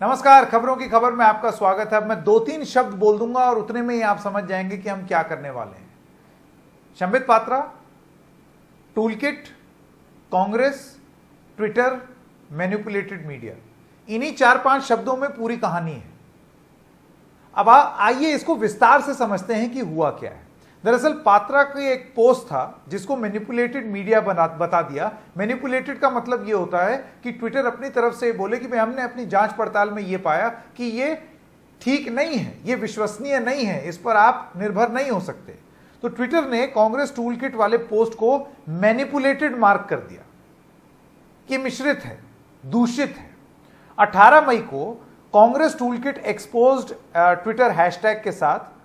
नमस्कार, खबरों की खबर में आपका स्वागत है। अब मैं 2-3 शब्द बोल दूंगा और उतने में ही आप समझ जाएंगे कि हम क्या करने वाले हैं। Sambit Patra, toolkit, Congress, Twitter, manipulated media, इन्हीं 4-5 शब्दों में पूरी कहानी है। अब आइए इसको विस्तार से समझते हैं कि हुआ क्या है। दरअसल पात्रा की एक पोस्ट था जिसको मैनिपुलेटेड मीडिया बता दिया। मैनिपुलेटेड का मतलब ये होता है कि ट्विटर अपनी तरफ से बोले कि भाई हमने अपनी जांच पड़ताल में ये पाया कि ये ठीक नहीं है, ये विश्वसनीय नहीं है, इस पर आप निर्भर नहीं हो सकते। तो ट्विटर ने कांग्रेस टूलकिट वाले पोस्ट को मैनिपुलेटेड मार्क कर दिया कि मिश्रित है, दूषित है। 18 मई को Congress toolkit exposed Twitter hashtag के साथ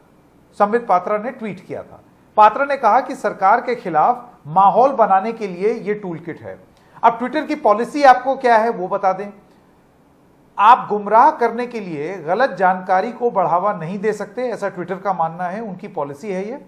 संबित पात्रा ने ट्वीट किया था। पात्रा ने कहा कि सरकार के खिलाफ माहौल बनाने के लिए यह टूलकिट है। अब ट्विटर की पॉलिसी आपको क्या है वो बता दें। आप गुमराह करने के लिए गलत जानकारी को बढ़ावा नहीं दे सकते, ऐसा ट्विटर का मानना है, उनकी पॉलिसी है ये,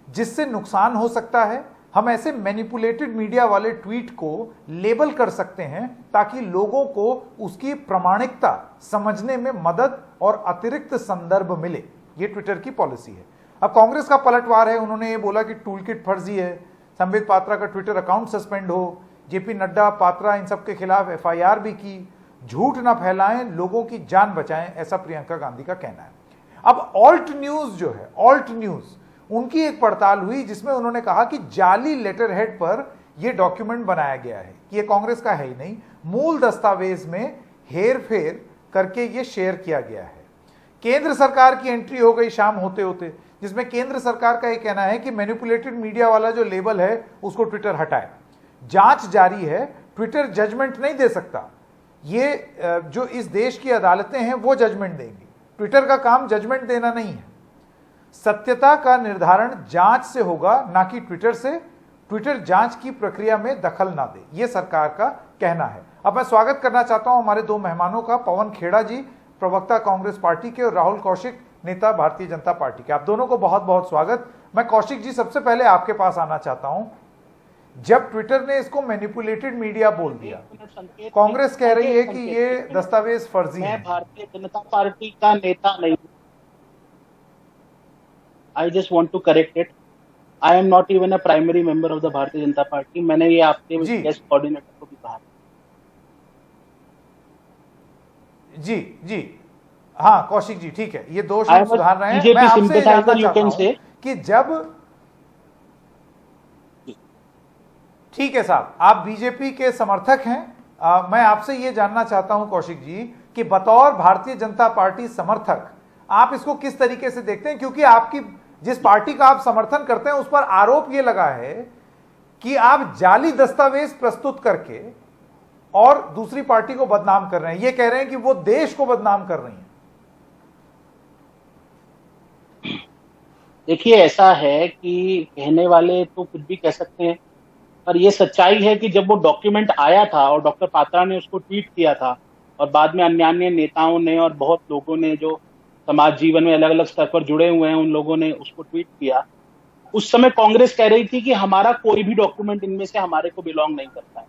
जिससे नुकसान हो सकता है। हम ऐसे मैनिपुलेटेड मीडिया वाले ट्वीट को लेबल कर सकते हैं ताकि लोगों को उसकी प्रामाणिकता समझने में मदद और अतिरिक्त संदर्भ मिले। ये ट्विटर की पॉलिसी है। अब कांग्रेस का पलटवार है, उन्होंने ये बोला कि टूलकिट फर्जी है, संबित पात्रा का ट्विटर अकाउंट सस्पेंड हो, जेपी नड्डा, पात्रा इन सब के खिलाफ एफआईआर भी की, झूठ ना फैलाएं, लोगों की जान बचाएं, ऐसा प्रियंका गांधी का कहना है। अब ऑल्ट न्यूज जो है, ऑल्ट न्यूज, उनकी एक पड़ताल हुई जिसमें उन्होंने कहा कि जाली लेटर हेड पर यह डॉक्यूमेंट बनाया गया है कि यह कांग्रेस का है ही नहीं, मूल दस्तावेज में हेर फेर करके यह शेयर किया गया है। केंद्र सरकार की एंट्री हो गई शाम होते होते, जिसमें केंद्र सरकार का यह कहना है कि मैनिपुलेटेड मीडिया वाला जो लेबल है उसको ट्विटर हटाए। जांच जारी है, ट्विटर जजमेंट नहीं दे सकता, ये जो इस देश की अदालतें हैं वो जजमेंट देंगी। ट्विटर का काम जजमेंट देना नहीं है। सत्यता का निर्धारण जांच से होगा, ना कि ट्विटर से। ट्विटर जांच की प्रक्रिया में दखल ना दे, यह सरकार का कहना है। अब मैं स्वागत करना चाहता हूं हमारे दो मेहमानों का, पवन खेड़ा जी, प्रवक्ता कांग्रेस पार्टी के, और राहुल कौशिक, नेता भारतीय जनता पार्टी के। आप दोनों को बहुत बहुत स्वागत। मैं कौशिक जी सबसे पहले आपके पास आना चाहता हूं। जब ट्विटर ने इसको मैनिपुलेटेड मीडिया बोल दिया, कांग्रेस कह रही है कि ये दस्तावेज फर्जी है। मैं भारतीय जनता पार्टी का नेता नहीं, I just want to correct it. I am not even a primary member of the Bharatiya Janata party. मैंने ये आपके गेस्ट कोऑर्डिनेटर को भी कहा। जी जी हाँ कौशिक जी, ठीक है, ये दोष हम सुधार रहे हैं। मैं आपसे जानना चाहता हूं कि जब, ठीक है साहब, आप बीजेपी के समर्थक हैं, मैं आपसे ये जानना चाहता हूं कौशिक जी कि बतौर भारतीय जनता पार्टी समर्थक आप इसको किस तरीके से देखते हैं, क्योंकि आपकी जिस पार्टी का आप समर्थन करते हैं उस पर आरोप ये लगा है कि आप जाली दस्तावेज प्रस्तुत करके और दूसरी पार्टी को बदनाम कर रहे हैं। ये कह रहे हैं कि वो देश को बदनाम कर रही हैं। देखिए, ऐसा है कि कहने वाले तो कुछ भी कह सकते हैं, पर यह सच्चाई है कि जब वो डॉक्यूमेंट आया था और डॉक्टर पात्रा ने उसको ट्वीट किया था और बाद में अन्य नेताओं ने और बहुत लोगों ने जो समाज जीवन में अलग अलग स्तर पर जुड़े हुए हैं उन लोगों ने उसको ट्वीट किया, उस समय कांग्रेस कह रही थी कि हमारा कोई भी डॉक्यूमेंट इनमें से हमारे को बिलोंग नहीं करता है।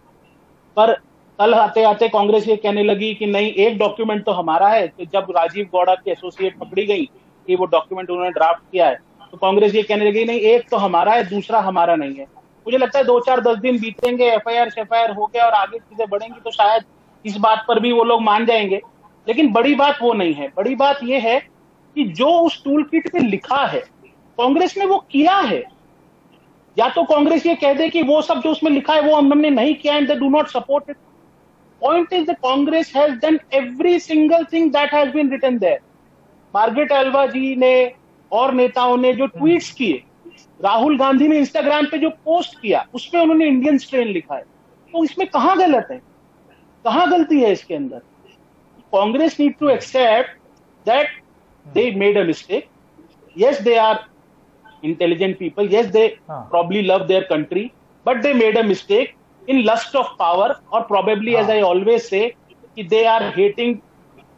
पर कल आते आते कांग्रेस ये कहने लगी कि नहीं, एक डॉक्यूमेंट तो हमारा है। तो जब राजीव गौड़ा की एसोसिएट पकड़ी गई कि वो डॉक्यूमेंट उन्होंने ड्राफ्ट किया है, तो कांग्रेस ये कहने लगी नहीं, एक तो हमारा है, दूसरा हमारा नहीं है। मुझे लगता है 2-4-10 दिन बीतेंगे, एफआईआर हो गया और आगे चीजें बढ़ेंगी तो शायद इस बात पर भी वो लोग मान जाएंगे। लेकिन बड़ी बात वो नहीं है। बड़ी बात ये है कि जो उस टूल किट में लिखा है कांग्रेस ने वो किया है। या तो कांग्रेस ये कह दे कि वो सब जो उसमें लिखा है वो हमने नहीं किया and they do not support it. Point is that Congress has done every single thing that has been written there. Margaret Alva ji ने और नेताओं ने जो ट्वीट्स किए, राहुल गांधी ने इंस्टाग्राम पे जो पोस्ट किया, उसमें उन्होंने इंडियन स्ट्रेन लिखा है। तो इसमें कहां गलत है, कहां गलती है इसके अंदर? Congress need to accept that they made a mistake. Yes, they are intelligent people. Yes, they probably love their country, but they made a mistake in lust of power, or probably, as I always say, they are hating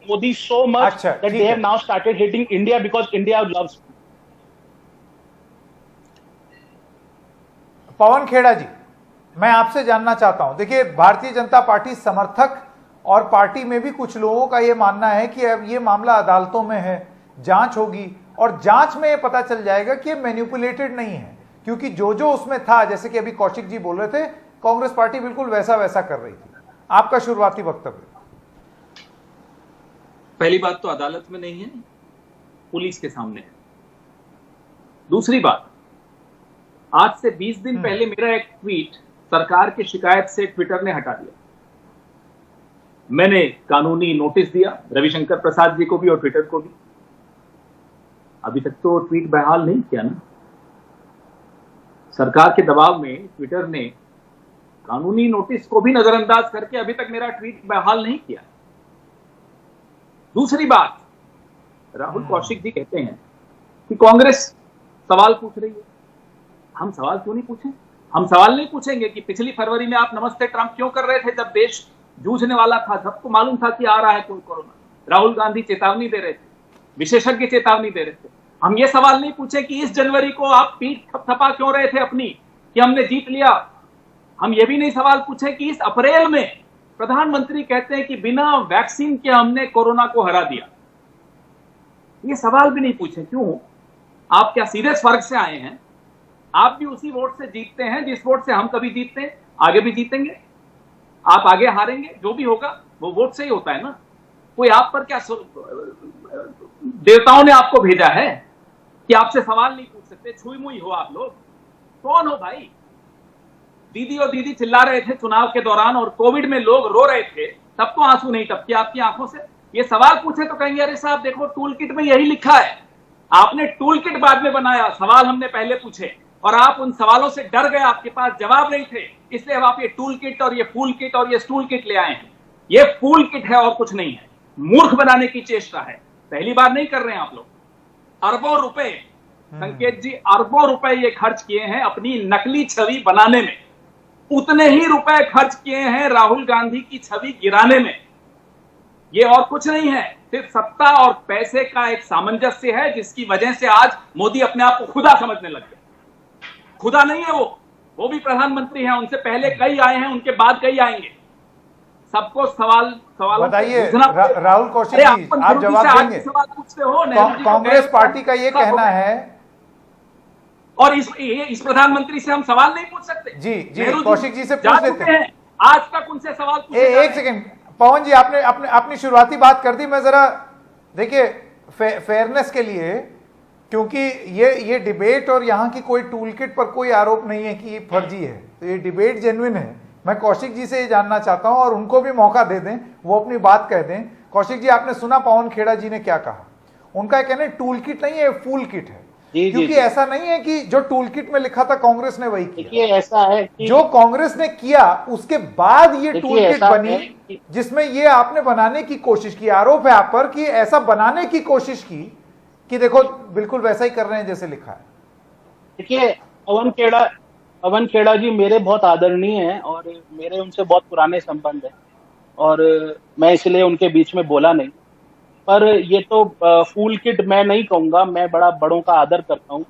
Modi so much that they have now started hating India because India loves. Pawan Khera जी, मैं आपसे जानना चाहता हूं, देखिए भारतीय Janata party समर्थक और party में भी कुछ लोगों का यह मानना है कि अब ये मामला अदालतों में है, जांच होगी और जांच में यह पता चल जाएगा कि ये मैनिपुलेटेड नहीं है, क्योंकि जो जो उसमें था, जैसे कि अभी कौशिक जी बोल रहे थे, कांग्रेस पार्टी बिल्कुल वैसा वैसा कर रही थी। आपका शुरुआती वक्तव्य। पहली बात तो अदालत में नहीं है, पुलिस के सामने है। दूसरी बात, आज से 20 दिन पहले मेरा एक ट्वीट सरकार की शिकायत से ट्विटर ने हटा दिया। मैंने कानूनी नोटिस दिया रविशंकर प्रसाद जी को भी और ट्विटर को भी। अभी तक तो ट्वीट बहाल नहीं किया ना। सरकार के दबाव में ट्विटर ने कानूनी नोटिस को भी नजरअंदाज करके अभी तक मेरा ट्वीट बहाल नहीं किया। दूसरी बात, राहुल कौशिक जी कहते हैं कि कांग्रेस सवाल पूछ रही है। हम सवाल क्यों नहीं पूछें? हम सवाल नहीं पूछेंगे कि पिछली फरवरी में आप नमस्ते ट्रंप क्यों कर रहे थे, जब देश जूझने वाला था, सबको मालूम था कि आ रहा है कोई कोरोना। राहुल गांधी चेतावनी दे रहे थे, विशेषज्ञ चेतावनी दे रहे थे। हम ये सवाल नहीं पूछे कि इस जनवरी को आप पीठ थपथपा क्यों रहे थे अपनी कि हमने जीत लिया। हम ये भी नहीं सवाल पूछे कि इस अप्रैल में प्रधानमंत्री कहते हैं कि बिना वैक्सीन के हमने कोरोना को हरा दिया। ये सवाल भी नहीं पूछे। क्यों? आप क्या सीधे स्वर्ग से आए हैं? आप भी उसी वोट से जीतते हैं जिस वोट से हम कभी जीतते हैं, आगे भी जीतेंगे। आप आगे हारेंगे, जो भी होगा वो वोट से ही होता है ना। कोई आप पर क्या देवताओं ने आपको भेजा है कि आपसे सवाल नहीं पूछ सकते? छुई मुई हो आप लोग? कौन हो भाई? दीदी और दीदी चिल्ला रहे थे चुनाव के दौरान और कोविड में लोग रो रहे थे, तब तो आंसू नहीं टपके आपकी आंखों से। ये सवाल पूछे तो कहेंगे अरे साहब देखो टूल किट में यही लिखा है। आपने टूल किट बाद में बनाया, सवाल हमने पहले पूछे और आप उन सवालों से डर गए, आपके पास जवाब नहीं थे, इसलिए अब आप ये टूल किट और ये फूल किट और ये स्टूल किट ले आए हैं। ये फूल किट है और कुछ नहीं है। मूर्ख बनाने की चेष्टा है। पहली बार नहीं कर रहे हैं आप लोग। अरबों रुपए, संकेत जी, अरबों रुपए ये खर्च किए हैं अपनी नकली छवि बनाने में। उतने ही रुपए खर्च किए हैं राहुल गांधी की छवि गिराने में। ये और कुछ नहीं है, सिर्फ सत्ता और पैसे का एक सामंजस्य है, जिसकी वजह से आज मोदी अपने आप को खुदा समझने लग गए। खुदा नहीं है वो भी प्रधानमंत्री हैं। उनसे पहले कई आए हैं, उनके बाद कई आएंगे। सबको सवाल बताइए। राहुल कौशिक जी, आप जवाब देंगे? सवाल पूछते हो। कांग्रेस पार्टी का ये कहना है और इस प्रधानमंत्री से हम सवाल नहीं पूछ सकते? जी कौशिक जी से पूछ लेते हैं। आज तक उनसे सवाल पूछे। एक सेकंड पवन जी, आपने अपनी शुरुआती बात कर दी। मैं जरा देखिए फेयरनेस के लिए, क्योंकि ये डिबेट और यहाँ की कोई टूल किट पर कोई आरोप नहीं है कि ये फर्जी है, तो ये डिबेट जेन्युइन है। मैं कौशिक जी से ये जानना चाहता हूं और उनको भी मौका दे दें, वो अपनी बात कह दें। कौशिक जी, आपने सुना पवन खेड़ा जी ने क्या कहा? उनका कहना है टूल किट नहीं है, फूल किट है। क्योंकि ऐसा नहीं है कि जो टूल किट में लिखा था कांग्रेस ने वही किया। ऐसा है कि जो कांग्रेस ने किया उसके बाद ये टूल किट बनी, जिसमें ये आपने बनाने की कोशिश की। आरोप है आप पर कि ऐसा बनाने की कोशिश की कि देखो बिल्कुल वैसा ही कर रहे हैं जैसे लिखा है। देखिए, पवन खेड़ा जी मेरे बहुत आदरणीय हैं और मेरे उनसे बहुत पुराने संबंध हैं और मैं इसलिए उनके बीच में बोला नहीं। पर ये तो फूल किट मैं नहीं कहूंगा, मैं बड़ों का आदर करता हूँ।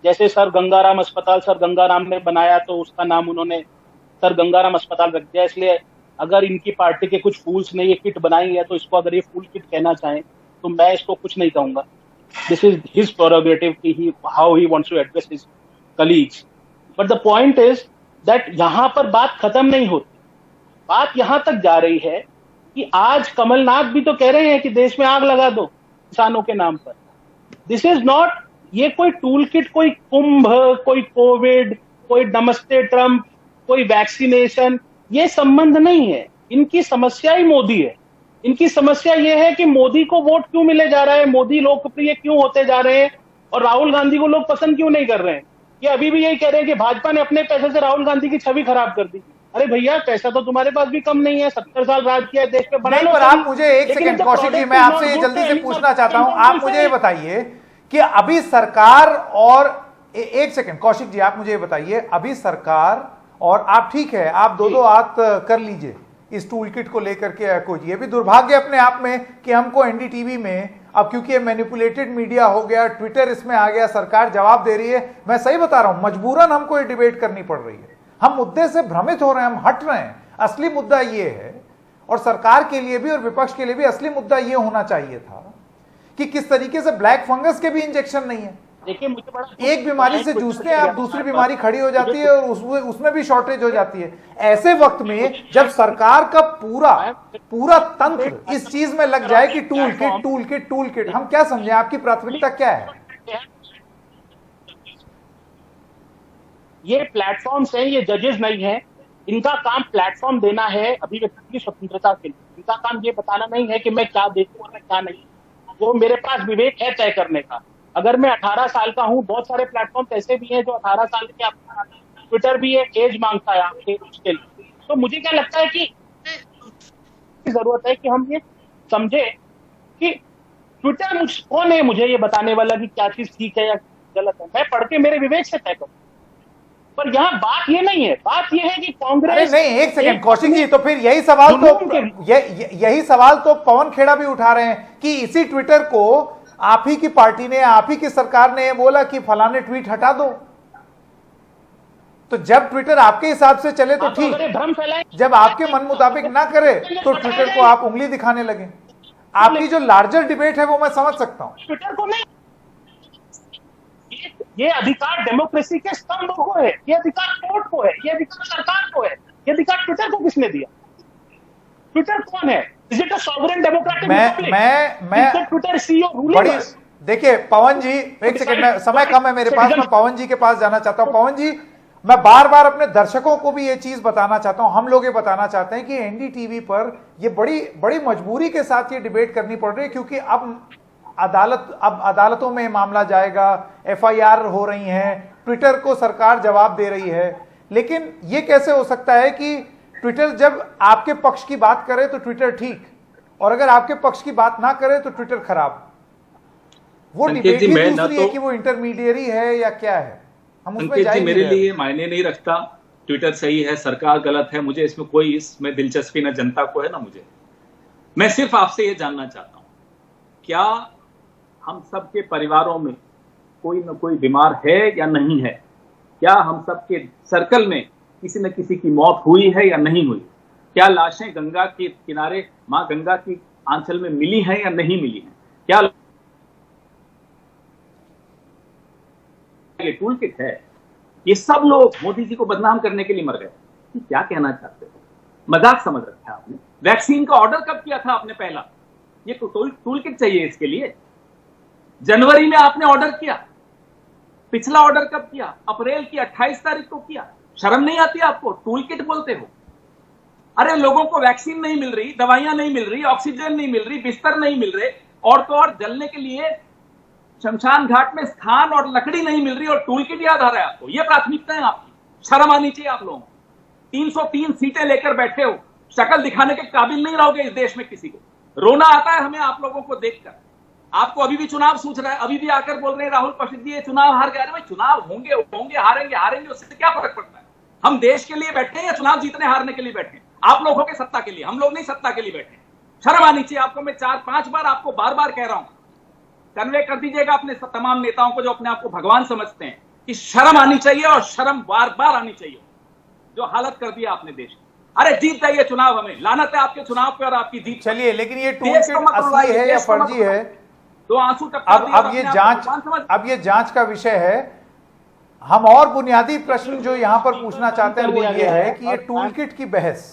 जैसे सर गंगाराम अस्पताल सर गंगाराम ने बनाया तो उसका नाम उन्होंने सर गंगाराम अस्पताल रख दिया। इसलिए अगर इनकी पार्टी के कुछ फूल्स ने ये किट बनाई है तो इसको अगर ये फूल किट कहना चाहें तो मैं इसको कुछ नहीं कहूंगा। दिस इज हिज प्रोरोगेटिव कि how he wants to address his colleagues. But the point is that यहां पर बात खत्म नहीं होती। बात यहां तक जा रही है कि आज कमलनाथ भी तो कह रहे हैं कि देश में आग लगा दो किसानों के नाम पर। दिस इज नॉट, ये कोई टूल किट, कोई कुंभ, कोई कोविड, कोई नमस्ते ट्रंप, कोई वैक्सीनेशन, ये संबंध नहीं है। इनकी समस्या ही मोदी है। इनकी समस्या ये है कि मोदी को वोट क्यों मिले जा रहा है, मोदी लोकप्रिय क्यों होते जा रहे हैं और राहुल गांधी को लोग पसंद क्यों नहीं कर रहे हैं। ये अभी भी यही कह रहे हैं कि भाजपा ने अपने पैसे से राहुल गांधी की छवि खराब कर दी। अरे भैया, पैसा तो तुम्हारे पास भी कम नहीं है, 70 साल राज किया है देश पे, बना लो। पर आप मुझे एक सेकंड कौशिक जी, मैं आपसे ये जल्दी से पूछना चाहता हूं। आप मुझे ये बताइए कि अभी सरकार और एक सेकंड कौशिक जी, आप मुझे ये बताइए, अभी सरकार और आप, ठीक है, आप दो हाथ कर लीजिए इस टूल किट को लेकर के। कुछ ये भी दुर्भाग्य अपने आप में कि हमको एनडीटीवी में, अब क्योंकि ये मैनिपुलेटेड मीडिया हो गया, ट्विटर इसमें आ गया, सरकार जवाब दे रही है। मैं सही बता रहा हूं, मजबूरन हमको ये डिबेट करनी पड़ रही है। हम मुद्दे से भ्रमित हो रहे हैं, हम हट रहे हैं। असली मुद्दा ये है और सरकार के लिए भी और विपक्ष के लिए भी असली मुद्दा यह होना चाहिए था कि किस तरीके से ब्लैक फंगस के भी इंजेक्शन नहीं है। देखिए मुझे बड़ा एक बीमारी से जूझते हैं आप, दूसरी बीमारी खड़ी हो जाती है और उसमें भी शॉर्टेज हो जाती है। ऐसे वक्त में जब सरकार का पूरा तंत्र इस चीज में लग जाए कि टूल किट, हम क्या समझें, आपकी प्राथमिकता क्या है? ये प्लेटफॉर्म्स हैं, ये जजेस नहीं है। इनका काम प्लेटफॉर्म देना है अभिव्यक्ति की स्वतंत्रता के लिए। इनका काम ये बताना नहीं है कि मैं क्या देखूं और मैं क्या नहीं। वो मेरे पास विवेक है तय करने का। अगर मैं 18 साल का हूं, बहुत सारे प्लेटफॉर्म ऐसे भी हैं जो 18 साल के, आपका ट्विटर भी एक एज मांगता है आपके उसके लिए। तो मुझे क्या लगता है कि जरूरत है कि हम ये समझे कि ट्विटर कौन है मुझे ये बताने वाला कि क्या चीज ठीक है या गलत है। मैं पढ़ के मेरे विवेक से तय करूं। पर यहाँ बात ये नहीं है, बात ये है कि कांग्रेस नहीं, एक सेकंड कौशिक जी, तो फिर यही सवाल तो पवन खेड़ा भी उठा रहे हैं कि इसी ट्विटर को आप ही की पार्टी ने, आप ही की सरकार ने बोला कि फलाने ट्वीट हटा दो। तो जब ट्विटर आपके हिसाब से चले तो ठीक, भ्रम फैलाए, जब आपके मन मुताबिक ना करे तो ट्विटर को आप उंगली दिखाने लगे। आपकी जो लार्जर डिबेट है वो मैं समझ सकता हूं। ट्विटर को नहीं, ये अधिकार डेमोक्रेसी के स्तंभ को है, ये अधिकार कोर्ट को है, ये अधिकार सरकार को है। ये अधिकार ट्विटर को किसने दिया? ट्विटर कौन है? Is it a sovereign democratic Republic? मैं ट्विटर सीईओ बड़ी, देखिए पवन जी, एक सेकंड में, समय कम है मेरे पास, मैं पवन जी के पास जाना चाहता हूं। पवन जी, मैं बार बार अपने दर्शकों को भी ये चीज बताना चाहता हूं, हम लोग ये बताना चाहते हैं कि एनडीटीवी पर ये बड़ी मजबूरी के साथ ये डिबेट करनी पड़ रही है, क्योंकि अब अदालतों में मामला जाएगा, एफआईआर हो रही हैं, ट्विटर को सरकार जवाब दे रही है। लेकिन ये कैसे हो सकता है कि ट्विटर जब आपके पक्ष की बात करे तो ट्विटर ठीक, और अगर आपके पक्ष की बात ना करे तो ट्विटर खराब? वो डिबेट ही दूसरी है कि वो इंटरमीडिएरी है या क्या है, हम उसमें जाएंगे। मेरे लिए मायने नहीं रखता ट्विटर सही है सरकार गलत है, मुझे इसमें दिलचस्पी ना जनता को है ना मुझे। मैं सिर्फ आपसे ये जानना चाहता हूं, क्या हम सबके परिवारों में कोई न कोई बीमार है या नहीं है? क्या हम सबके सर्कल में किसी न किसी की मौत हुई है या नहीं हुई? क्या लाशें गंगा के किनारे मां गंगा की आंचल में मिली हैं या नहीं मिली हैं? क्या ये टूल किट है? ये सब लोग मोदी जी को बदनाम करने के लिए मर गए। क्या कहना चाहते हो? मजाक समझ रखा है आपने। वैक्सीन का ऑर्डर कब किया था आपने पहला? ये टूल किट चाहिए इसके लिए? जनवरी में आपने ऑर्डर किया। पिछला ऑर्डर कब किया? अप्रैल की 28 तारीख को किया। शर्म नहीं आती आपको? टूल किट बोलते हो। अरे लोगों को वैक्सीन नहीं मिल रही, दवाइयां नहीं मिल रही, ऑक्सीजन नहीं मिल रही, बिस्तर नहीं मिल रहे, और तो और जलने के लिए शमशान घाट में स्थान और लकड़ी नहीं मिल रही, और टूल किट याद आ रहा है आपको। ये प्राथमिकता है आपकी। शर्म आनी चाहिए आप लोगों को। 303 सीटें लेकर बैठे हो, शक्ल दिखाने के काबिल नहीं रहोगे इस देश में किसी को। रोना आता है हमें आप लोगों को देखकर। आपको अभी भी चुनाव सूझ रहा है, अभी भी आकर बोल रहे हैं राहुल कौशिक जी ये चुनाव हार गए। अरे भाई चुनाव होंगे हारेंगे, उससे क्या फर्क पड़ता है? हम देश के लिए बैठे हैं या चुनाव जीतने हारने के लिए बैठे हैं? आप लोगों के सत्ता के लिए, हम लोग नहीं सत्ता के लिए बैठे। शर्म आनी चाहिए आपको। मैं 4-5 बार आपको बार कह रहा हूं, कन्वे कर दीजिएगा अपने तमाम नेताओं को जो अपने आप को भगवान समझते हैं, कि शर्म आनी चाहिए, और शर्म बार आनी चाहिए। जो हालत कर दिया आपने देश। अरे जीत जाइए चुनाव, हमें लानत है आपके चुनाव पे और आपकी जीत। चलिए, लेकिन ये टूल किट असली है या फर्जी है? तो आंसू अब ये जांच का विषय है। हम और बुनियादी प्रश्न जो यहां पर पूछना चाहते हैं वो ये है कि ये टूल किट की बहस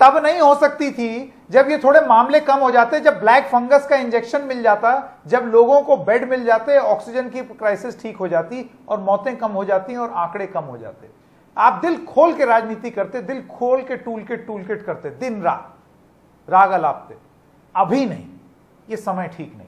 तब नहीं हो सकती थी जब ये थोड़े मामले कम हो जाते, जब ब्लैक फंगस का इंजेक्शन मिल जाता, जब लोगों को बेड मिल जाते, ऑक्सीजन की क्राइसिस ठीक हो जाती और मौतें कम हो जाती और आंकड़े कम हो जाते। आप दिल खोल के राजनीति करते, दिल खोल के टूल किट करते, दिन रात राग अलापते। अभी नहीं, ये समय ठीक नहीं।